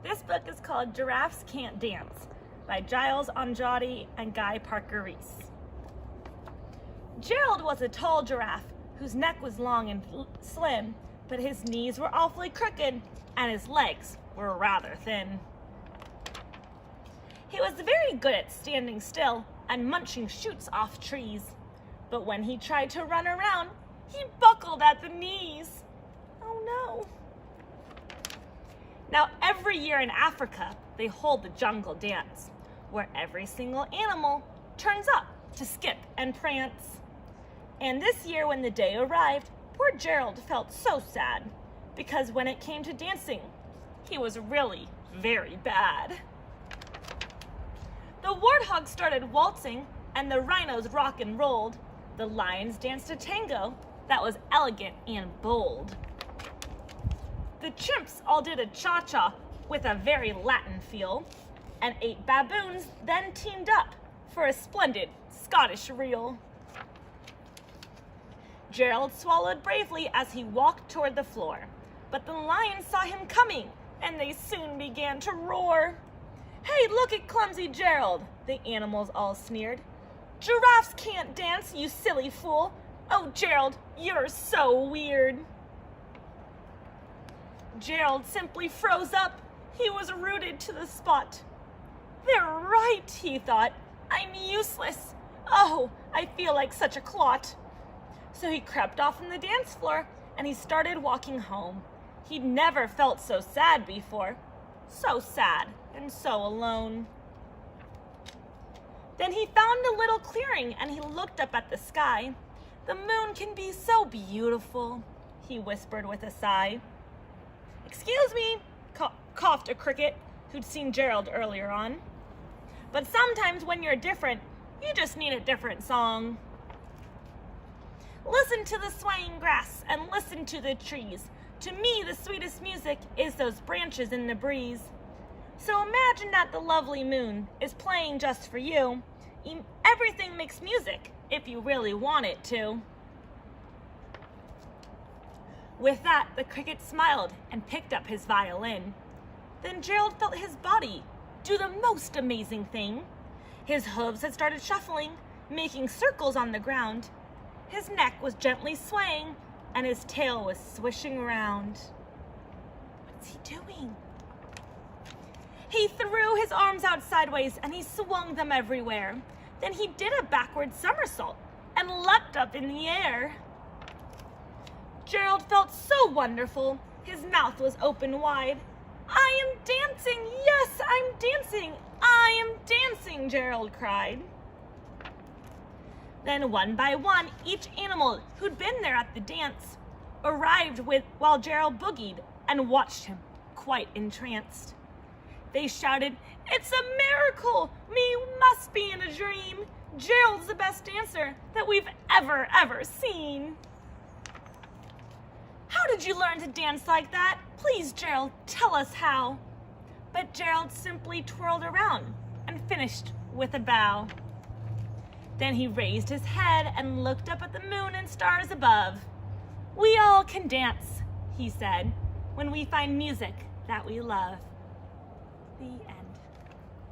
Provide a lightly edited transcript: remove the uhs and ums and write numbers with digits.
This book is called Giraffes Can't Dance by Giles Andrade and Guy Parker Reese. Gerald was a tall giraffe whose neck was long and slim, but his knees were awfully crooked and his legs were rather thin. He was very good at standing still and munching shoots off trees, but when he tried to run around, he buckled at the knees. Oh no. Now every year in Africa, they hold the jungle dance, where every single animal turns up to skip and prance. And this year when the day arrived, poor Gerald felt so sad, because when it came to dancing, he was really very bad. The warthogs started waltzing, and the rhinos rock and rolled. The lions danced a tango that was elegant and bold. The chimps all did a cha-cha with a very Latin feel, and 8 baboons then teamed up for a splendid Scottish reel. Gerald swallowed bravely as he walked toward the floor, but the lions saw him coming, and they soon began to roar. "Hey, look at clumsy Gerald," the animals all sneered. "Giraffes can't dance, you silly fool. Oh, Gerald, you're so weird." Gerald simply froze up. He was rooted to the spot. "They're right," he thought. "I'm useless. Oh, I feel like such a clot." So he crept off from the dance floor and he started walking home. He'd never felt so sad before. So sad and so alone. Then he found a little clearing and he looked up at the sky. "The moon can be so beautiful," he whispered with a sigh. "Excuse me," coughed a cricket who'd seen Gerald earlier on. "But sometimes when you're different, you just need a different song. Listen to the swaying grass and listen to the trees. To me, the sweetest music is those branches in the breeze. So imagine that the lovely moon is playing just for you. Everything makes music if you really want it to." With that, the cricket smiled and picked up his violin. Then Gerald felt his body do the most amazing thing. His hooves had started shuffling, making circles on the ground. His neck was gently swaying, and his tail was swishing around. What's he doing? He threw his arms out sideways, and he swung them everywhere. Then he did a backward somersault and leapt up in the air. Gerald felt so wonderful. His mouth was open wide. "I am dancing! Yes, I'm dancing! I am dancing!" Gerald cried. Then one by one, each animal who'd been there at the dance arrived while Gerald boogied and watched him, quite entranced. They shouted, "It's a miracle! We must be in a dream! Gerald's the best dancer that we've ever seen!" "How did you learn to dance like that? Please, Gerald, tell us how." But Gerald simply twirled around and finished with a bow. Then he raised his head and looked up at the moon and stars above. "We all can dance," he said, "when we find music that we love." The end.